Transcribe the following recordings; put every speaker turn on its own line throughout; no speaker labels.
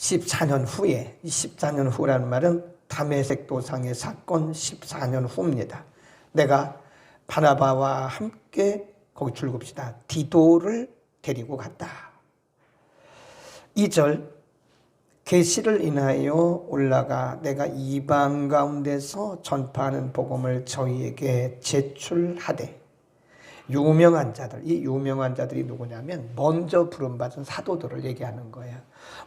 14년 후에, 이 14년 후라는 말은 다메섹 도상의 사건 14년 후입니다. 내가 바나바와 함께 거기 줄급시다 디도를 데리고 갔다. 2절 계시를 인하여 올라가 내가 이방 가운데서 전파하는 복음을 저희에게 제출하되 유명한 자들, 이 유명한 자들이 누구냐면 먼저 부름받은 사도들을 얘기하는 거예요.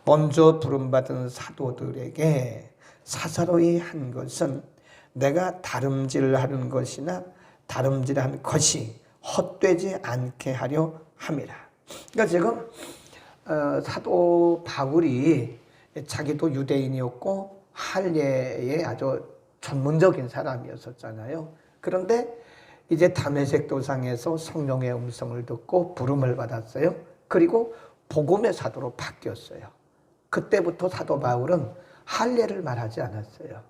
먼저 부름받은 사도들에게 사사로이 한 것은 내가 다름질하는 것이나 다름질한 것이 헛되지 않게 하려 함이라. 그러니까 지금 사도 바울이 자기도 유대인이었고 할례에 아주 전문적인 사람이었었잖아요. 그런데 이제 다메섹 도상에서 성령의 음성을 듣고 부름을 받았어요. 그리고 복음의 사도로 바뀌었어요. 그때부터 사도 바울은 할례를 말하지 않았어요.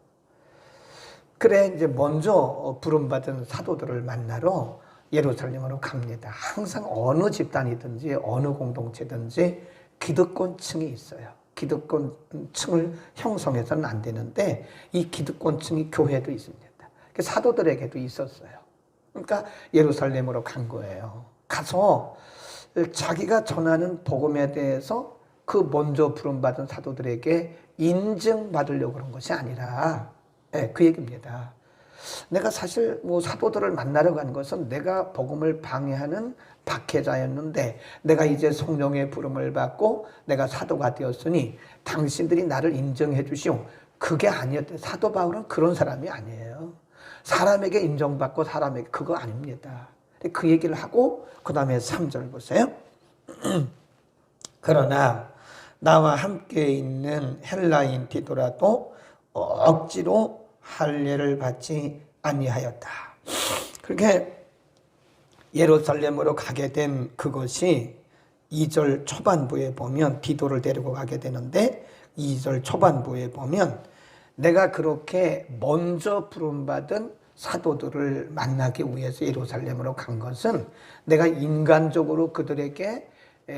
그래 이제 먼저 부름받은 사도들을 만나러 예루살렘으로 갑니다. 항상 어느 집단이든지 어느 공동체든지 기득권층이 있어요. 기득권층을 형성해서는 안 되는데 이 기득권층이 교회도 있습니다. 사도들에게도 있었어요. 그러니까 예루살렘으로 간 거예요. 가서 자기가 전하는 복음에 대해서 그 먼저 부름받은 사도들에게 인증받으려고 그런 것이 아니라 그 얘기입니다. 내가 사실 사도들을 만나러 간 것은 내가 복음을 방해하는 박해자였는데 내가 이제 성령의 부름을 받고 내가 사도가 되었으니 당신들이 나를 인정해 주시오. 그게 아니었대. 사도 바울은 그런 사람이 아니에요. 사람에게 인정받고 사람에게 그거 아닙니다. 그 얘기를 하고 그 다음에 3절 보세요. 그러나 나와 함께 있는 헬라인 디도라도 억지로 할례를 받지 아니하였다. 그렇게 예루살렘으로 가게 된 그것이 2절 초반부에 보면 디도를 데리고 가게 되는데 2절 초반부에 보면 내가 그렇게 먼저 부름받은 사도들을 만나기 위해서 예루살렘으로 간 것은 내가 인간적으로 그들에게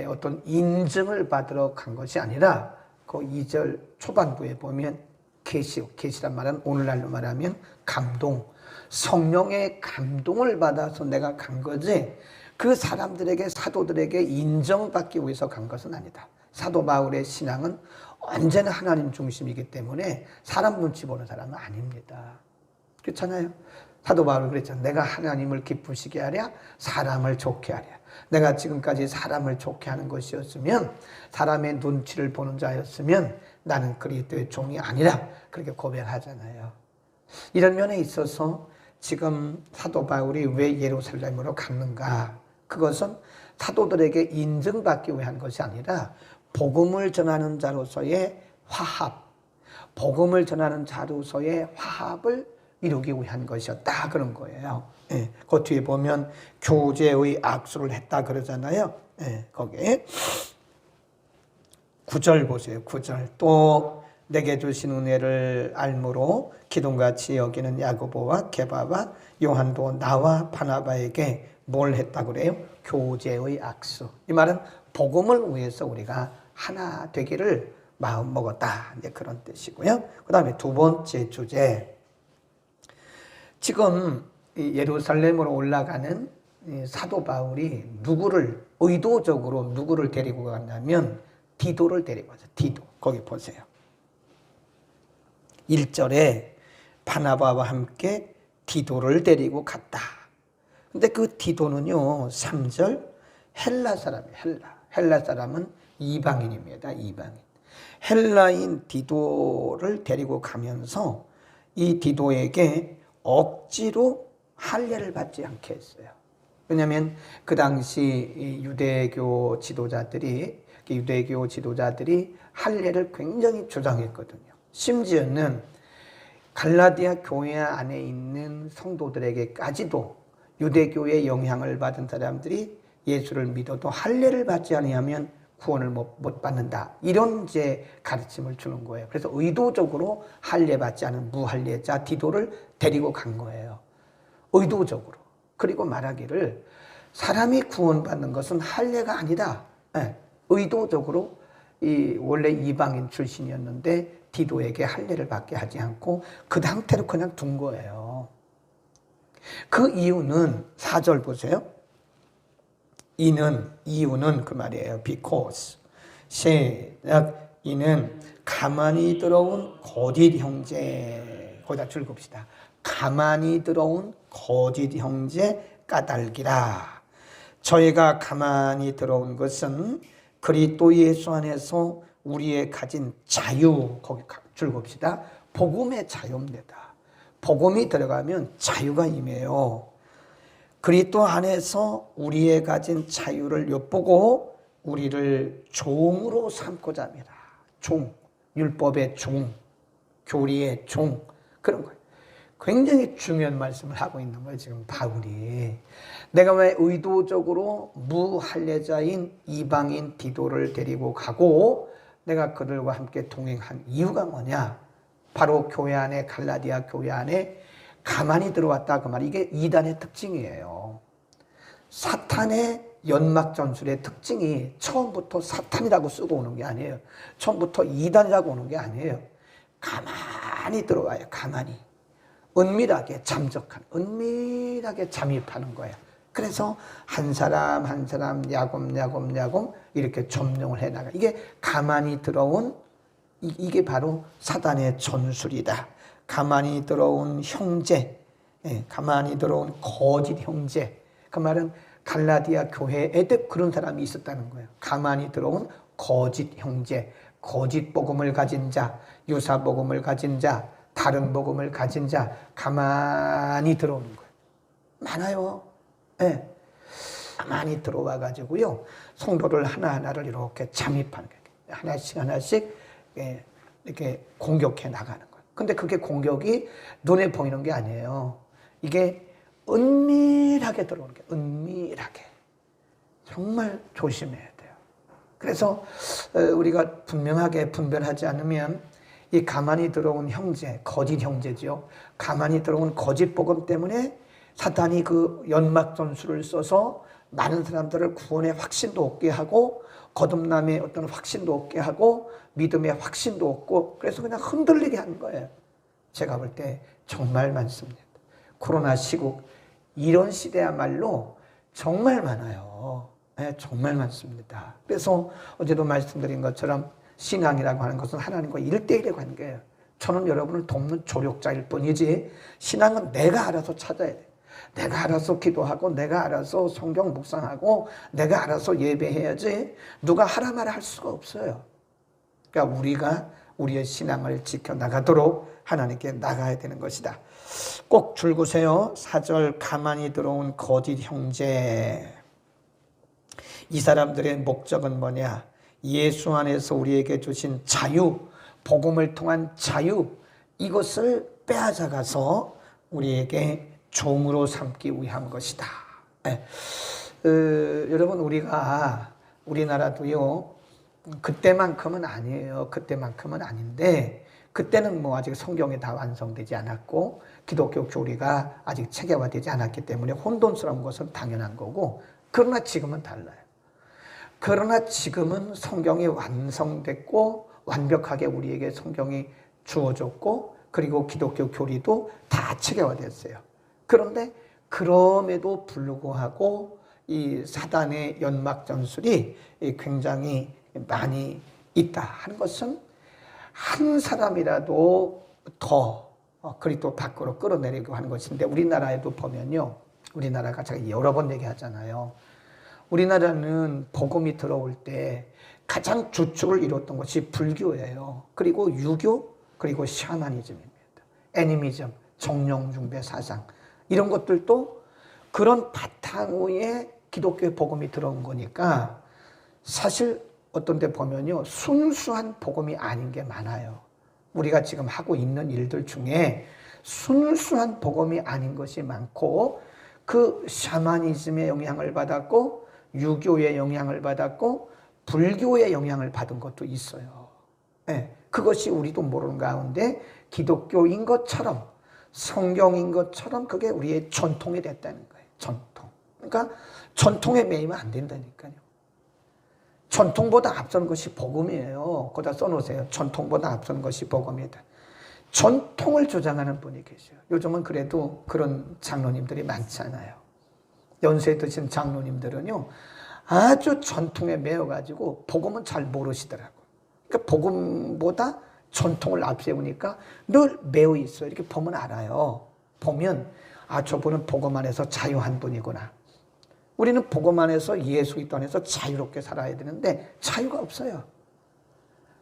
어떤 인증을 받으러 간 것이 아니라 그 2절 초반부에 보면 계시란 말은 오늘날로 말하면 감동, 성령의 감동을 받아서 내가 간 거지 그 사람들에게 사도들에게 인정받기 위해서 간 것은 아니다. 사도 바울의 신앙은 언제나 하나님 중심이기 때문에 사람 눈치 보는 사람은 아닙니다. 그렇잖아요. 사도 바울이 그랬잖아요. 내가 하나님을 기쁘시게 하랴 사람을 좋게 하랴. 내가 지금까지 사람을 좋게 하는 것이었으면 사람의 눈치를 보는 자였으면 나는 그리스도의 종이 아니라 그렇게 고백하잖아요. 이런 면에 있어서 지금 사도 바울이 왜 예루살렘으로 갔는가? 그것은 사도들에게 인정받기 위한 것이 아니라 복음을 전하는 자로서의 화합, 복음을 전하는 자로서의 화합을 이루기 위한 것이었다 그런 거예요. 그 뒤에 보면 교제의 악수를 했다 그러잖아요. 거기에 9절 보세요. 9절 또 내게 주신 은혜를 알므로 기둥같이 여기는 야고보와 게바와 요한도 나와 바나바에게 뭘 했다 그래요? 교제의 악수. 이 말은 복음을 위해서 우리가 하나 되기를 마음 먹었다. 이제 그런 뜻이고요. 그 다음에 두 번째 주제. 지금 예루살렘으로 올라가는 사도 바울이 의도적으로 누구를 데리고 갔냐면 디도를 데리고 가죠. 디도. 거기 보세요. 1절에 바나바와 함께 디도를 데리고 갔다. 근데 그 디도는요, 3절 헬라 사람이에요. 헬라 사람은 이방인입니다. 이방인. 헬라인 디도를 데리고 가면서 이 디도에게 억지로 할례를 받지 않게 했어요. 왜냐하면 그 당시 유대교 지도자들이 할례를 굉장히 주장했거든요. 심지어는 갈라디아 교회 안에 있는 성도들에게까지도 유대교의 영향을 받은 사람들이 예수를 믿어도 할례를 받지 아니하면 구원을 못 받는다. 이런 이제 가르침을 주는 거예요. 그래서 의도적으로 할례 받지 않은 무할례자 디도를 데리고 간 거예요. 의도적으로. 그리고 말하기를 사람이 구원받는 것은 할례가 아니다. 의도적으로 원래 이방인 출신이었는데 디도에게 할례를 받게 하지 않고 그 상태로 그냥 둔 거예요. 그 이유는 4절 보세요. 이유는 그 말이에요. because 시작. 이는 가만히 들어온 거짓 형제, 거기다 줄봅시다. 가만히 들어온 거짓 형제 까닭이라. 저희가 가만히 들어온 것은 그리스도 예수 안에서 우리의 가진 자유, 거기 줄봅시다. 복음의 자유입니다. 복음이 들어가면 자유가 임해요. 그리스도 안에서 우리의 가진 자유를 엿보고 우리를 종으로 삼고자 합니다. 종, 율법의 종, 교리의 종, 그런 거예요. 굉장히 중요한 말씀을 하고 있는 거예요, 지금 바울이. 내가 왜 의도적으로 무할례자인 이방인 디도를 데리고 가고 내가 그들과 함께 동행한 이유가 뭐냐? 바로 교회 안에, 갈라디아 교회 안에 가만히 들어왔다 그 말. 이게 이단의 특징이에요. 사탄의 연막 전술의 특징이 처음부터 사탄이라고 쓰고 오는 게 아니에요. 처음부터 이단이라고 오는 게 아니에요. 가만히 들어와요. 가만히. 은밀하게 은밀하게 잠입하는 거예요. 그래서 한 사람 한 사람 야곱 이렇게 점령을 해나가. 이게 가만히 들어온, 이게 바로 사단의 전술이다. 가만히 들어온 형제, 가만히 들어온 거짓 형제. 그 말은 갈라디아 교회에도 그런 사람이 있었다는 거예요. 가만히 들어온 거짓 형제, 거짓 복음을 가진 자, 유사 복음을 가진 자, 다른 복음을 가진 자, 가만히 들어오는 거예요. 많아요. 네. 가만히 들어와 가지고요, 성도를 하나하나를 이렇게 잠입하는 거예요. 하나씩 이렇게 공격해 나가는 거예요. 근데 그게 공격이 눈에 보이는 게 아니에요. 이게 은밀하게 들어오는 게, 은밀하게. 정말 조심해야 돼요. 그래서 우리가 분명하게 분별하지 않으면 이 가만히 들어온 형제, 거짓 형제죠. 가만히 들어온 거짓 복음 때문에 사탄이 그 연막 전술을 써서 많은 사람들을 구원의 확신도 없게 하고 거듭남의 어떤 확신도 없게 하고 믿음의 확신도 없고, 그래서 그냥 흔들리게 하는 거예요. 제가 볼 때 정말 많습니다. 코로나 시국 이런 시대야말로 정말 많아요. 네, 정말 많습니다. 그래서 어제도 말씀드린 것처럼 신앙이라고 하는 것은 하나님과 1대1의 관계예요. 저는 여러분을 돕는 조력자일 뿐이지, 신앙은 내가 알아서 찾아야 돼요. 내가 알아서 기도하고 내가 알아서 성경 묵상하고 내가 알아서 예배해야지 누가 하라 말아 할 수가 없어요. 그러니까 우리가 우리의 신앙을 지켜나가도록 하나님께 나가야 되는 것이다. 꼭 줄구세요. 4절 가만히 들어온 거짓 형제. 이 사람들의 목적은 뭐냐? 예수 안에서 우리에게 주신 자유, 복음을 통한 자유, 이것을 빼앗아가서 우리에게 종으로 삼기 위한 것이다. 여러분, 우리나라도요, 그때만큼은 아니에요. 그때만큼은 아닌데, 그때는 뭐 아직 성경이 다 완성되지 않았고 기독교 교리가 아직 체계화되지 않았기 때문에 혼돈스러운 것은 당연한 거고, 그러나 지금은 달라요. 그러나 지금은 성경이 완성됐고 완벽하게 우리에게 성경이 주어졌고, 그리고 기독교 교리도 다 체계화됐어요. 그런데 그럼에도 불구하고 이 사단의 연막 전술이 굉장히 많이 있다 하는 것은 한 사람이라도 더 그리스도 밖으로 끌어내리고 하는 것인데, 우리나라에도 보면요, 우리나라가 제가 여러 번 얘기하잖아요. 우리나라는 복음이 들어올 때 가장 주축을 이뤘던 것이 불교예요. 그리고 유교, 그리고 샤머니즘입니다. 애니미즘, 정령중배 사상, 이런 것들도 그런 바탕 위에 기독교의 복음이 들어온 거니까 사실 어떤 데 보면요, 순수한 복음이 아닌 게 많아요. 우리가 지금 하고 있는 일들 중에 순수한 복음이 아닌 것이 많고, 그 샤머니즘의 영향을 받았고 유교의 영향을 받았고 불교의 영향을 받은 것도 있어요. 네, 그것이 우리도 모르는 가운데 기독교인 것처럼 성경인 것처럼 그게 우리의 전통이 됐다는 거예요. 전통. 그러니까 전통에 매이면 안 된다니까요. 전통보다 앞선 것이 복음이에요. 거기다 써놓으세요. 전통보다 앞선 것이 복음이다. 전통을 주장하는 분이 계셔요. 요즘은 그래도 그런 장로님들이 많잖아요. 연세 드신 장로님들은요, 아주 전통에 매여가지고 복음은 잘 모르시더라고요. 그러니까 복음보다 전통을 앞세우니까 늘 매여 있어요. 이렇게 보면 알아요. 보면, 아, 저분은 복음 안에서 자유한 분이구나. 우리는 복음 안에서 예수 그리스도 안에서 자유롭게 살아야 되는데 자유가 없어요.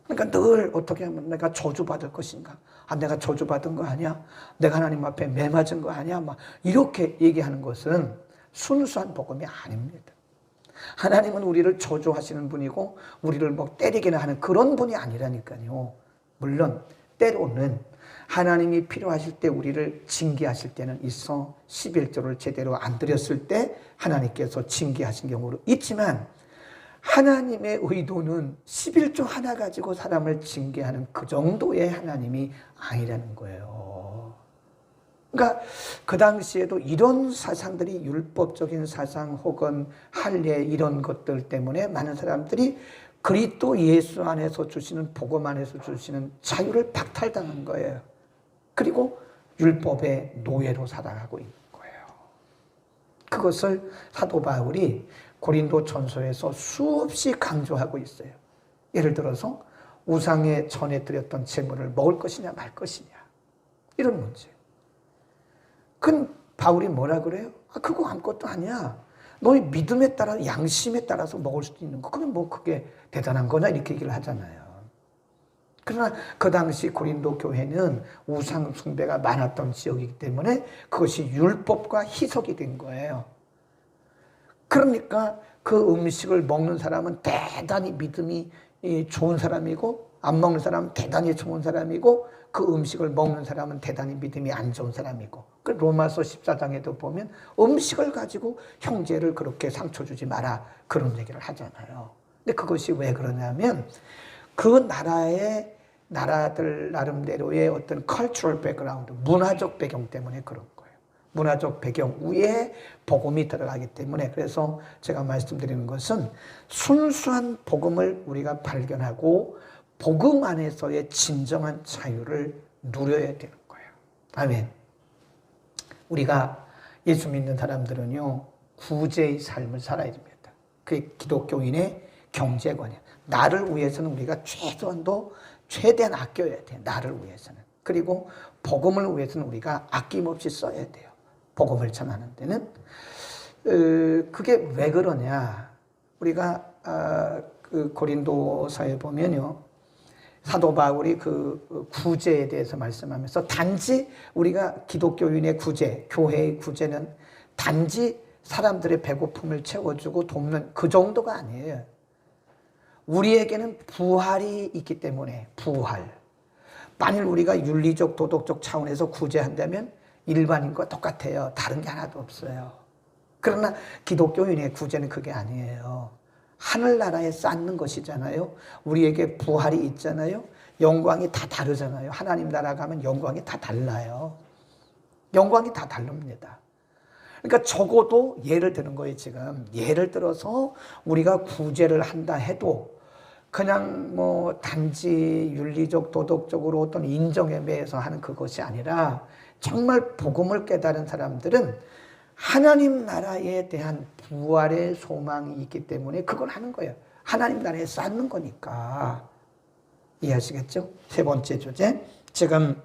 그러니까 늘 어떻게 하면 내가 저주받을 것인가? 아, 내가 저주받은 거 아니야? 내가 하나님 앞에 매맞은 거 아니야? 막 이렇게 얘기하는 것은 순수한 복음이 아닙니다. 하나님은 우리를 저주하시는 분이고 우리를 뭐 때리기나 하는 그런 분이 아니라니까요. 물론 때로는 하나님이 필요하실 때 우리를 징계하실 때는 있어. 11조를 제대로 안 드렸을 때 하나님께서 징계하신 경우도 있지만 하나님의 의도는 11조 하나 가지고 사람을 징계하는 그 정도의 하나님이 아니라는 거예요. 그러니까 그 당시에도 이런 사상들이 율법적인 사상 혹은 할례 이런 것들 때문에 많은 사람들이 그리스도 예수 안에서 주시는 복음 안에서 주시는 자유를 박탈당한 거예요. 그리고 율법의 노예로 살아가고 있는 거예요. 그것을 사도 바울이 고린도 전서에서 수없이 강조하고 있어요. 예를 들어서 우상에 전에 드렸던 제물을 먹을 것이냐 말 것이냐 이런 문제. 그건 바울이 뭐라 그래요? 아, 그거 아무것도 아니야. 너의 믿음에 따라 양심에 따라서 먹을 수도 있는 거. 그건 뭐 그게 대단한 거냐 이렇게 얘기를 하잖아요. 그러나 그 당시 고린도 교회는 우상 숭배가 많았던 지역이기 때문에 그것이 율법과 희석이 된 거예요. 그러니까 그 음식을 먹는 사람은 대단히 믿음이 좋은 사람이고 안 먹는 사람은 대단히 좋은 사람이고 그 음식을 먹는 사람은 대단히 믿음이 안 좋은 사람이고 그 로마서 14장에도 보면 음식을 가지고 형제를 그렇게 상처 주지 마라 그런 얘기를 하잖아요. 근데 그것이 왜 그러냐면 그 나라들 나름대로의 어떤 cultural background, 문화적 배경 때문에 그런 거예요. 문화적 배경 위에 복음이 들어가기 때문에 그래서 제가 말씀드리는 것은 순수한 복음을 우리가 발견하고 복음 안에서의 진정한 자유를 누려야 되는 거예요. 아멘. 우리가 예수 믿는 사람들은요, 구제의 삶을 살아야 됩니다. 그게 기독교인의 경제관이에요. 나를 위해서는 우리가 최대한 아껴야 돼요. 나를 위해서는. 그리고 복음을 위해서는 우리가 아낌없이 써야 돼요. 복음을 전하는 데는. 그게 왜 그러냐. 우리가 그 고린도서에 보면요. 사도 바울이 그 구제에 대해서 말씀하면서 단지 우리가 기독교인의 구제, 교회의 구제는 단지 사람들의 배고픔을 채워주고 돕는 그 정도가 아니에요. 우리에게는 부활이 있기 때문에 부활. 만일 우리가 윤리적 도덕적 차원에서 구제한다면 일반인과 똑같아요. 다른 게 하나도 없어요. 그러나 기독교인의 구제는 그게 아니에요. 하늘나라에 쌓는 것이잖아요. 우리에게 부활이 있잖아요. 영광이 다 다르잖아요. 하나님 나라 가면 영광이 다 달라요. 영광이 다 다릅니다. 그러니까 적어도 예를 드는 거예요, 지금. 예를 들어서 우리가 구제를 한다 해도 그냥 뭐 단지 윤리적 도덕적으로 어떤 인정에 매여서 하는 그것이 아니라 정말 복음을 깨달은 사람들은 하나님 나라에 대한 부활의 소망이 있기 때문에 그걸 하는 거예요. 하나님 나라에 쌓는 거니까. 이해하시겠죠? 세 번째 주제. 지금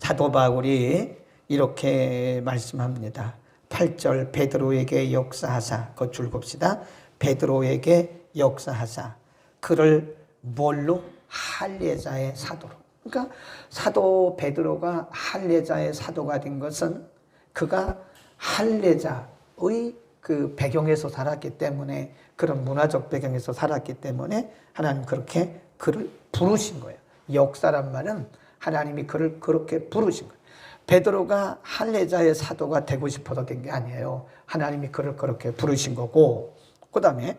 사도 바울이 이렇게 말씀합니다. 8절 베드로에게 역사하사. 그 줄 봅시다. 베드로에게 역사하사. 그를 뭘로? 할례자의 사도로. 그러니까 사도 베드로가 할례자의 사도가 된 것은 그가 할례자의 그 배경에서 살았기 때문에 그런 문화적 배경에서 살았기 때문에 하나님 그렇게 그를 부르신 거예요. 역사란 말은 하나님이 그를 그렇게 부르신 거예요. 베드로가 할례자의 사도가 되고 싶어서 된 게 아니에요. 하나님이 그를 그렇게 부르신 거고 그 다음에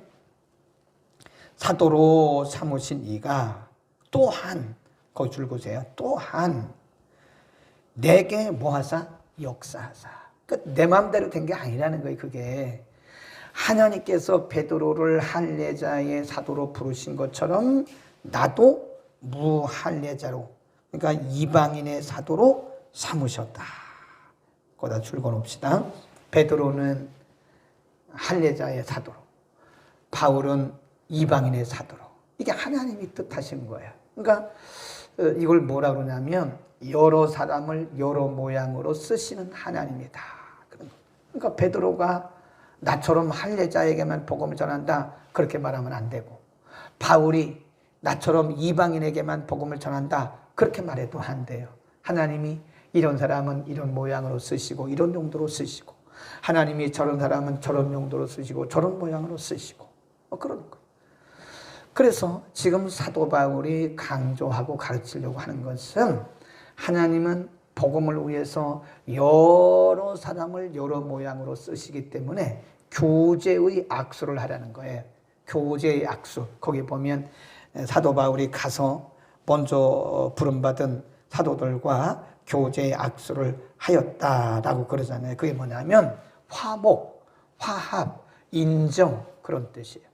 사도로 삼으신 이가 또한 거기 줄 보세요. 또한 내게 뭐하사? 역사하사. 내 마음대로 된 게 아니라는 거예요. 그게 하나님께서 베드로를 할례자의 사도로 부르신 것처럼 나도 무할례자로, 그러니까 이방인의 사도로 삼으셨다. 거기다 줄거놓읍시다. 베드로는 할례자의 사도로, 바울은 이방인의 사도로. 이게 하나님이 뜻하신 거예요. 그러니까 이걸 뭐라 그러냐면 여러 사람을 여러 모양으로 쓰시는 하나님이다. 그러니까 베드로가 나처럼 할례자에게만 복음을 전한다, 그렇게 말하면 안 되고, 바울이 나처럼 이방인에게만 복음을 전한다, 그렇게 말해도 안 돼요. 하나님이 이런 사람은 이런 모양으로 쓰시고 이런 용도로 쓰시고, 하나님이 저런 사람은 저런 용도로 쓰시고 저런 모양으로 쓰시고, 그런 거예요. 그래서 지금 사도 바울이 강조하고 가르치려고 하는 것은, 하나님은 복음을 위해서 여러 사람을 여러 모양으로 쓰시기 때문에 교제의 악수를 하라는 거예요. 교제의 악수. 거기 보면 사도 바울이 가서 먼저 부름받은 사도들과 교제의 악수를 하였다라고 그러잖아요. 그게 뭐냐면 화목, 화합, 인정, 그런 뜻이에요.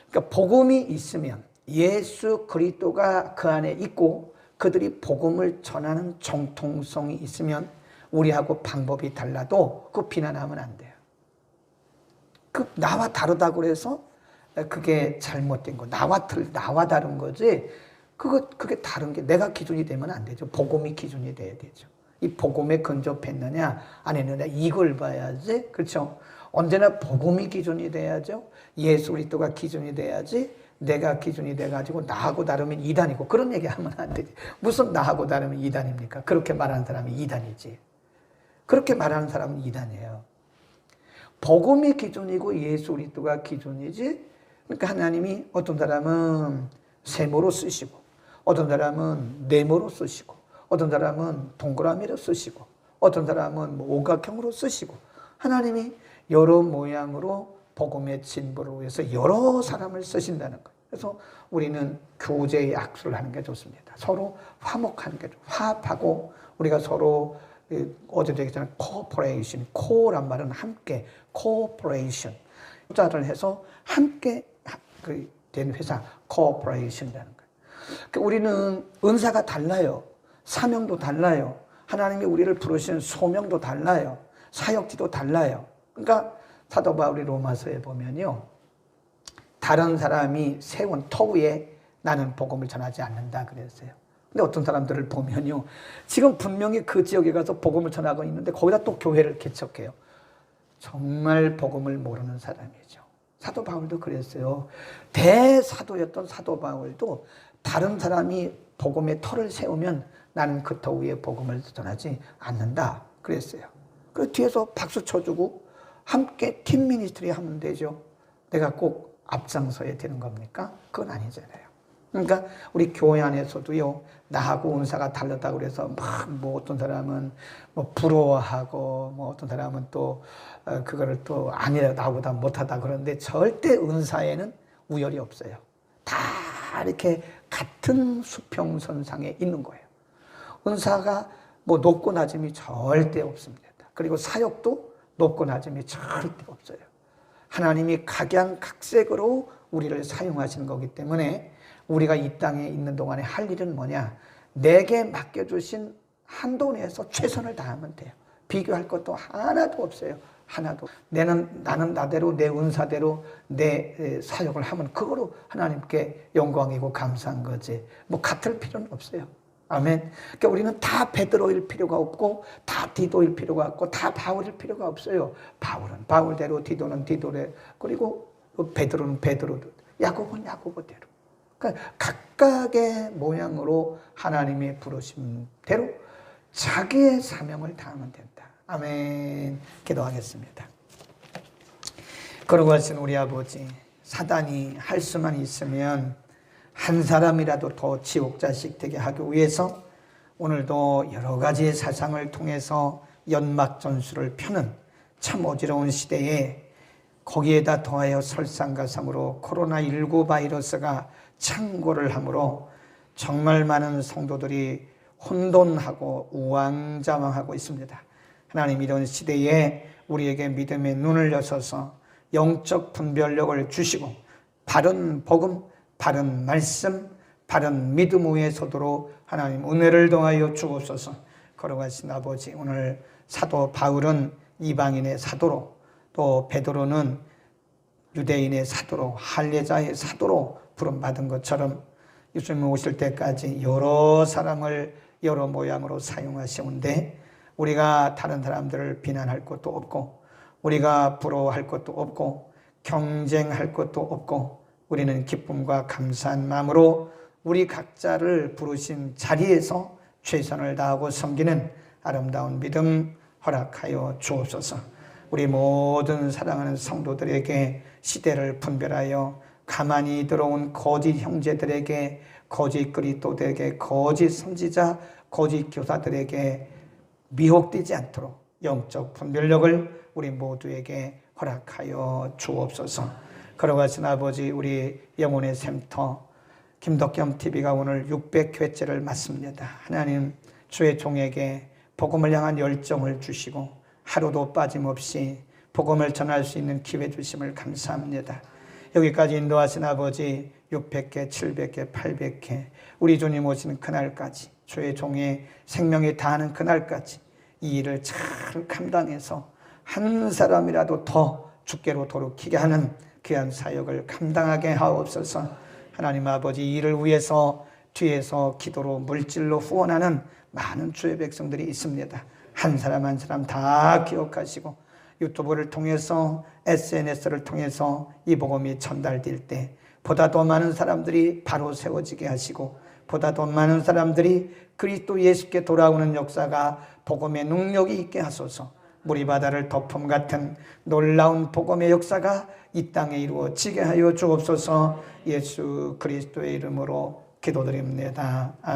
그러니까 복음이 있으면, 예수 그리스도가 그 안에 있고 그들이 복음을 전하는 정통성이 있으면, 우리하고 방법이 달라도 그 비난하면 안 돼요. 그 나와 다르다고 그래서 그게 잘못된 거, 나와 다른 거지, 그게 다른 게 내가 기준이 되면 안 되죠. 복음이 기준이 돼야 되죠. 이 복음에 근접했느냐 안 했느냐, 이걸 봐야지. 그렇죠? 언제나 복음이 기준이 돼야죠. 예수 그리스도가 기준이 돼야지. 내가 기준이 돼가지고 나하고 다르면 이단이고, 그런 얘기하면 안 되지. 무슨 나하고 다르면 이단입니까? 그렇게 말하는 사람이 이단이지. 그렇게 말하는 사람은 이단이에요. 복음이 기준이고 예수 그리스도가 기준이지. 그러니까 하나님이 어떤 사람은 세모로 쓰시고, 어떤 사람은 네모로 쓰시고, 어떤 사람은 동그라미로 쓰시고, 어떤 사람은 오각형으로 쓰시고, 하나님이 여러 모양으로 복음의 진보를 위해서 여러 사람을 쓰신다는 거예요. 그래서 우리는 교제의 악수를 하는 게 좋습니다. 서로 화목하는 게 좋아요. 화합하고, 우리가 서로, 어제도 얘기했잖아요. 코퍼레이션. 코란 말은 함께, 코퍼레이션. 투자를 해서 함께 된 회사, 코퍼레이션이라는 거예요. 그러니까 우리는 은사가 달라요. 사명도 달라요. 하나님이 우리를 부르신 소명도 달라요. 사역지도 달라요. 그러니까 사도 바울이 로마서에 보면요, 다른 사람이 세운 터 위에 나는 복음을 전하지 않는다 그랬어요. 근데 어떤 사람들을 보면요, 지금 분명히 그 지역에 가서 복음을 전하고 있는데 거기다 또 교회를 개척해요. 정말 복음을 모르는 사람이죠. 사도 바울도 그랬어요. 대사도였던 사도 바울도 다른 사람이 복음의 터를 세우면 나는 그 터 위에 복음을 전하지 않는다 그랬어요. 그래서 뒤에서 박수 쳐주고 함께 팀 미니스트리 하면 되죠. 내가 꼭 앞장서야 되는 겁니까? 그건 아니잖아요. 그러니까 우리 교회 안에서도요, 나하고 은사가 다르다고 그래서 뭐 어떤 사람은 부러워하고, 어떤 사람은 또 그거를 또 아니라 나보다 못하다 그러는데, 절대 은사에는 우열이 없어요. 다 이렇게 같은 수평선상에 있는 거예요. 은사가 높고 낮음이 절대 없습니다. 그리고 사역도 높고 낮음이 절대 없어요. 하나님이 각양각색으로 우리를 사용하시는 거기 때문에 우리가 이 땅에 있는 동안에 할 일은 뭐냐? 내게 맡겨주신 한도 내에서 최선을 다하면 돼요. 비교할 것도 하나도 없어요. 하나도. 나는 나대로, 내 은사대로 내 사역을 하면 그거로 하나님께 영광이고 감사한 거지. 같을 필요는 없어요. 아멘. 그러니까 우리는 다 베드로일 필요가 없고, 다 디도일 필요가 없고, 다 바울일 필요가 없어요. 바울은 바울대로, 디도는 디도대로, 그리고 베드로는 베드로대로, 야고보는 야고보대로. 그러니까 각각의 모양으로 하나님의 부르심대로 자기의 사명을 다하면 된다. 아멘. 기도하겠습니다. 그러고 하신 우리 아버지, 사단이 할 수만 있으면 한 사람이라도 더 지옥 자식 되게 하기 위해서 오늘도 여러 가지의 사상을 통해서 연막 전술을 펴는 참 어지러운 시대에, 거기에다 더하여 설상가상으로 코로나19 바이러스가 창궐을 하므로 정말 많은 성도들이 혼돈하고 우왕좌왕하고 있습니다. 하나님, 이런 시대에 우리에게 믿음의 눈을 여셔서 영적 분별력을 주시고 바른 복음, 바른 말씀, 바른 믿음 위에 서도록 하나님 은혜를 더하여 주옵소서. 걸어가신 아버지, 오늘 사도 바울은 이방인의 사도로, 또 베드로는 유대인의 사도로, 할례자의 사도로 부름받은 것처럼 예수님 오실 때까지 여러 사람을 여러 모양으로 사용하시는데 우리가 다른 사람들을 비난할 것도 없고 우리가 부러워할 것도 없고 경쟁할 것도 없고 우리는 기쁨과 감사한 마음으로 우리 각자를 부르신 자리에서 최선을 다하고 섬기는 아름다운 믿음 허락하여 주옵소서. 우리 모든 사랑하는 성도들에게 시대를 분별하여 가만히 들어온 거짓 형제들에게, 거짓 그리스도들에게, 거짓 선지자, 거짓 교사들에게 미혹되지 않도록 영적 분별력을 우리 모두에게 허락하여 주옵소서. 걸어가신 아버지, 우리 영혼의 샘터 김덕겸 TV가 오늘 600회째를 맞습니다. 하나님, 주의 종에게 복음을 향한 열정을 주시고 하루도 빠짐없이 복음을 전할 수 있는 기회 주심을 감사합니다. 여기까지 인도하신 아버지, 600회, 700회, 800회 우리 주님 오시는 그날까지, 주의 종의 생명이 다하는 그날까지 이 일을 잘 감당해서 한 사람이라도 더 주께로 돌이키게 하는 귀한 사역을 감당하게 하옵소서. 하나님 아버지, 이 일을 위해서 뒤에서 기도로 물질로 후원하는 많은 주의 백성들이 있습니다. 한 사람 한 사람 다 기억하시고 유튜브를 통해서, SNS를 통해서 이 복음이 전달될 때 보다 더 많은 사람들이 바로 세워지게 하시고 보다 더 많은 사람들이 그리스도 예수께 돌아오는 역사가 복음의 능력이 있게 하소서. 무리바다를 덮음 같은 놀라운 복음의 역사가 이 땅에 이루어지게 하여 주옵소서. 예수 그리스도의 이름으로 기도드립니다. 아멘.